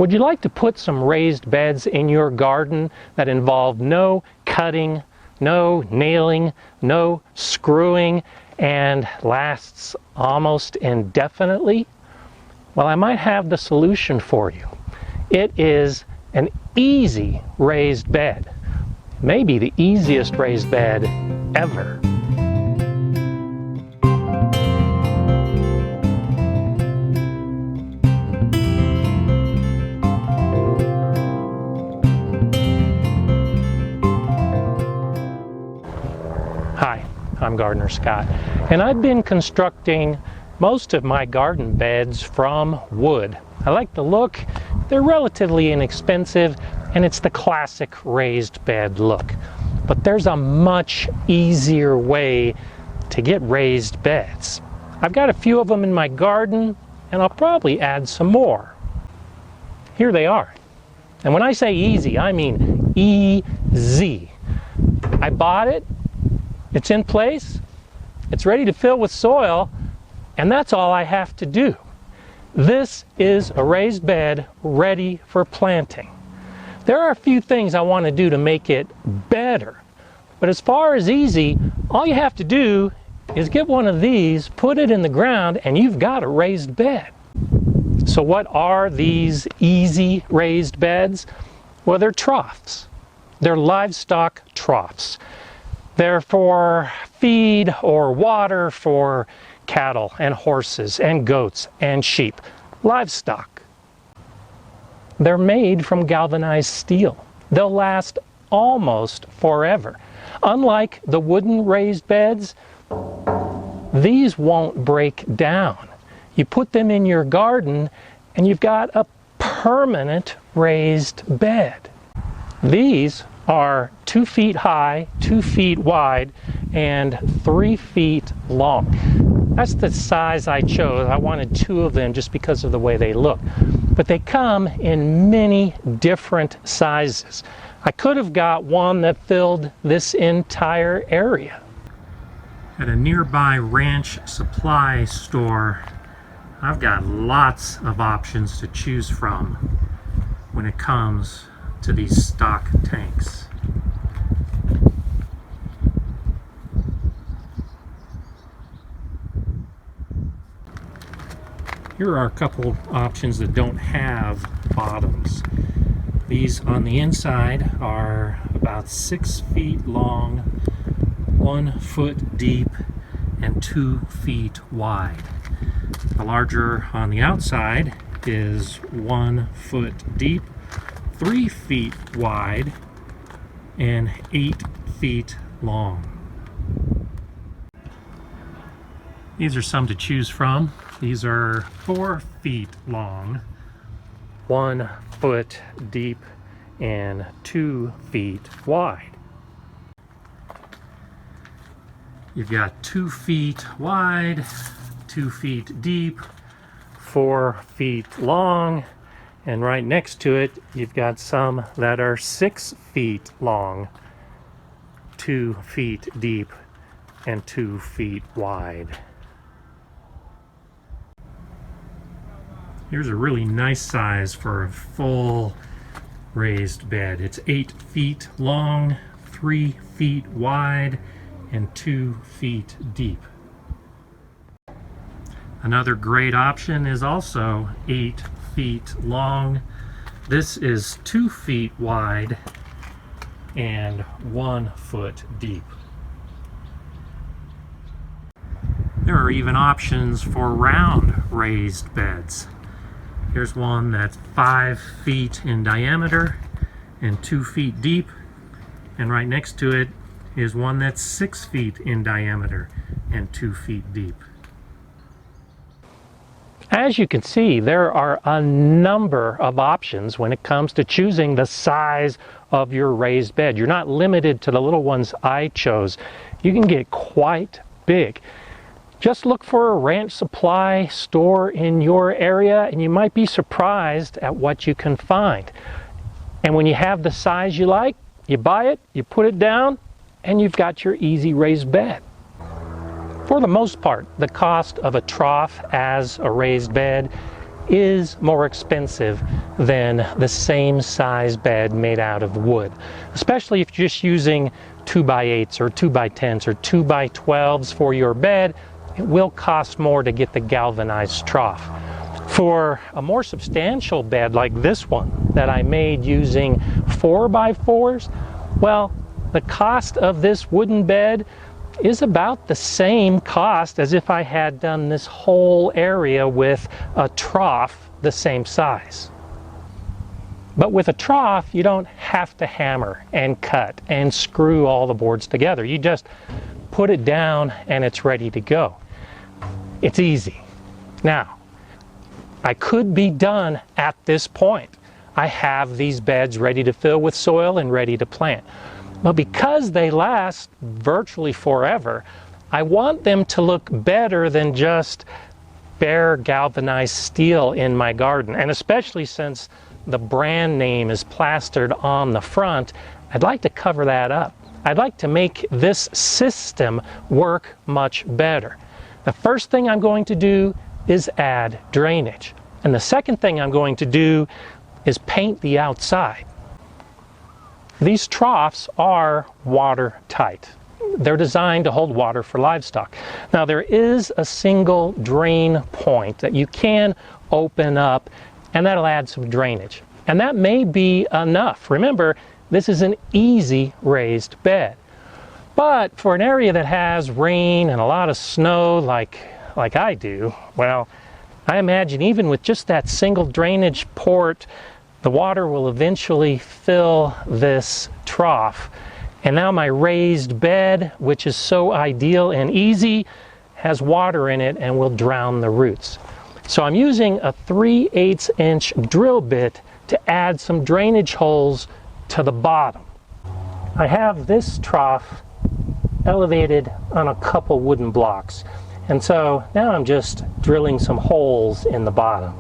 Would you like to put some raised beds in your garden that involve no cutting, no nailing, no screwing, and lasts almost indefinitely? Well, I might have the solution for you. It is an easy raised bed. Maybe the easiest raised bed ever. Hi, I'm GardenerScott, and I've been constructing most of my garden beds from wood. I like the look, they're relatively inexpensive, and it's the classic raised bed look. But there's a much easier way to get raised beds. I've got a few of them in my garden, and I'll probably add some more. Here they are. And when I say easy, I mean easy. I bought it. It's in place, it's ready to fill with soil, and that's all I have to do. This is a raised bed ready for planting. There are a few things I want to do to make it better, but as far as easy, all you have to do is get one of these, put it in the ground, and you've got a raised bed. So what are these easy raised beds? Well, they're troughs. They're livestock troughs. They're for feed or water for cattle and horses and goats and sheep, livestock. They're made from galvanized steel. They'll last almost forever. Unlike the wooden raised beds, these won't break down. You put them in your garden and you've got a permanent raised bed. These are 2 feet high, 2 feet wide, and 3 feet long. That's the size I chose. I wanted 2 of them just because of the way they look. But they come in many different sizes. I could have got one that filled this entire area. At a nearby ranch supply store, I've got lots of options to choose from when it comes to these stock tanks. Here are a couple options that don't have bottoms. These on the inside are about 6 feet long, 1 foot deep, and 2 feet wide. The larger on the outside is 1 foot deep, 3 feet wide, and 8 feet long. These are some to choose from. These are 4 feet long, 1 foot deep, and 2 feet wide. You've got 2 feet wide, 2 feet deep, 4 feet long, and right next to it you've got some that are 6 feet long, 2 feet deep, and 2 feet wide. Here's a really nice size for a full raised bed. It's 8 feet long, 3 feet wide, and 2 feet deep. Another great option is also 8 feet long. This is 2 feet wide and 1 foot deep. There are even options for round raised beds. Here's one that's 5 feet in diameter and 2 feet deep, and right next to it is one that's 6 feet in diameter and 2 feet deep. As you can see, there are a number of options when it comes to choosing the size of your raised bed. You're not limited to the little ones I chose. You can get quite big. Just look for a ranch supply store in your area and you might be surprised at what you can find. And when you have the size you like, you buy it, you put it down, and you've got your easy raised bed. For the most part, the cost of a trough as a raised bed is more expensive than the same size bed made out of wood, especially if you're just using 2x8s or 2x10s or 2x12s for your bed. It will cost more to get the galvanized trough. For a more substantial bed like this one that I made using 4x4s, well, the cost of this wooden bed is about the same cost as if I had done this whole area with a trough the same size. But with a trough, you don't have to hammer and cut and screw all the boards together. You just put it down and it's ready to go. It's easy. Now, I could be done at this point. I have these beds ready to fill with soil and ready to plant. But because they last virtually forever, I want them to look better than just bare galvanized steel in my garden. And especially since the brand name is plastered on the front, I'd like to cover that up. I'd like to make this system work much better. The first thing I'm going to do is add drainage. And the second thing I'm going to do is paint the outside. These troughs are watertight. They're designed to hold water for livestock. Now there is a single drain point that you can open up, and that'll add some drainage. And that may be enough. Remember, this is an easy raised bed. But for an area that has rain and a lot of snow like I do, well, I imagine even with just that single drainage port, the water will eventually fill this trough. And now my raised bed, which is so ideal and easy, has water in it and will drown the roots. So I'm using a 3/8 inch drill bit to add some drainage holes to the bottom. I have this trough elevated on a couple wooden blocks. And so now I'm just drilling some holes in the bottom.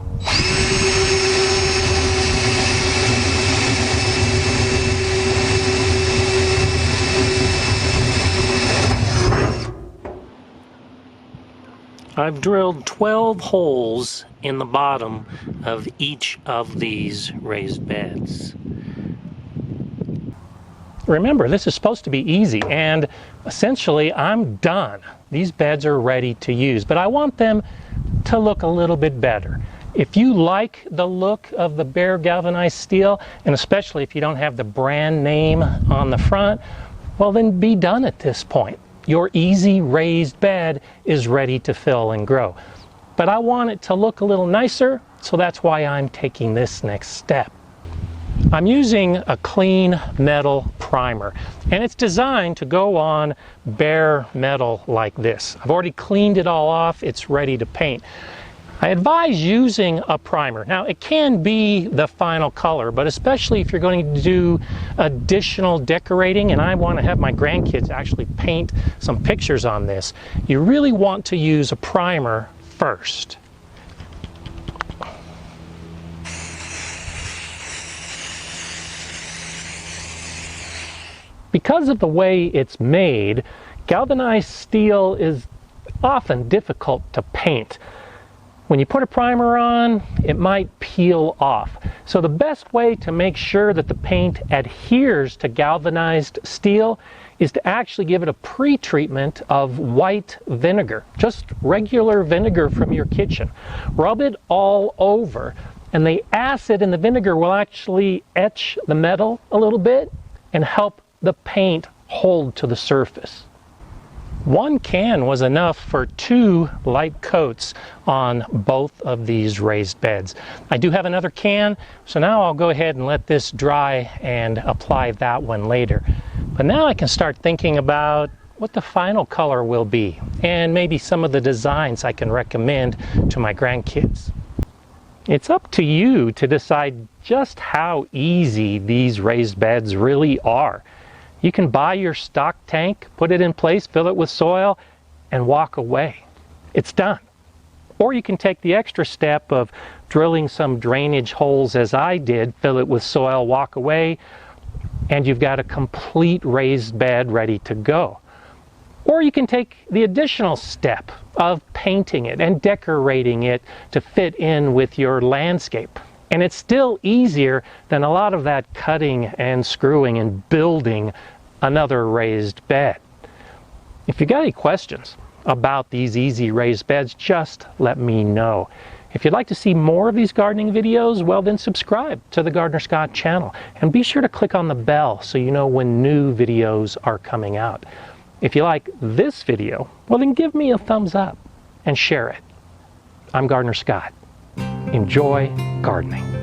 I've drilled 12 holes in the bottom of each of these raised beds. Remember, this is supposed to be easy, and essentially I'm done. These beds are ready to use, but I want them to look a little bit better. If you like the look of the bare galvanized steel, and especially if you don't have the brand name on the front, well then be done at this point. Your easy raised bed is ready to fill and grow. But I want it to look a little nicer, so that's why I'm taking this next step. I'm using a clean metal primer, and it's designed to go on bare metal like this. I've already cleaned it all off, it's ready to paint. I advise using a primer. Now it can be the final color, but especially if you're going to do additional decorating, and I want to have my grandkids actually paint some pictures on this, you really want to use a primer first. Because of the way it's made, galvanized steel is often difficult to paint. When you put a primer on, it might peel off. So the best way to make sure that the paint adheres to galvanized steel is to actually give it a pre-treatment of white vinegar, just regular vinegar from your kitchen. Rub it all over, and the acid in the vinegar will actually etch the metal a little bit and help the paint hold to the surface. One can was enough for 2 light coats on both of these raised beds. I do have another can, so now I'll go ahead and let this dry and apply that one later. But now I can start thinking about what the final color will be, and maybe some of the designs I can recommend to my grandkids. It's up to you to decide just how easy these raised beds really are. You can buy your stock tank, put it in place, fill it with soil, and walk away. It's done. Or you can take the extra step of drilling some drainage holes as I did, fill it with soil, walk away, and you've got a complete raised bed ready to go. Or you can take the additional step of painting it and decorating it to fit in with your landscape. And it's still easier than a lot of that cutting and screwing and building another raised bed. If you got any questions about these easy raised beds, just let me know. If you'd like to see more of these gardening videos, well then subscribe to the GardenerScott channel and be sure to click on the bell so you know when new videos are coming out. If you like this video, well then give me a thumbs up and share it. I'm GardenerScott. Enjoy gardening.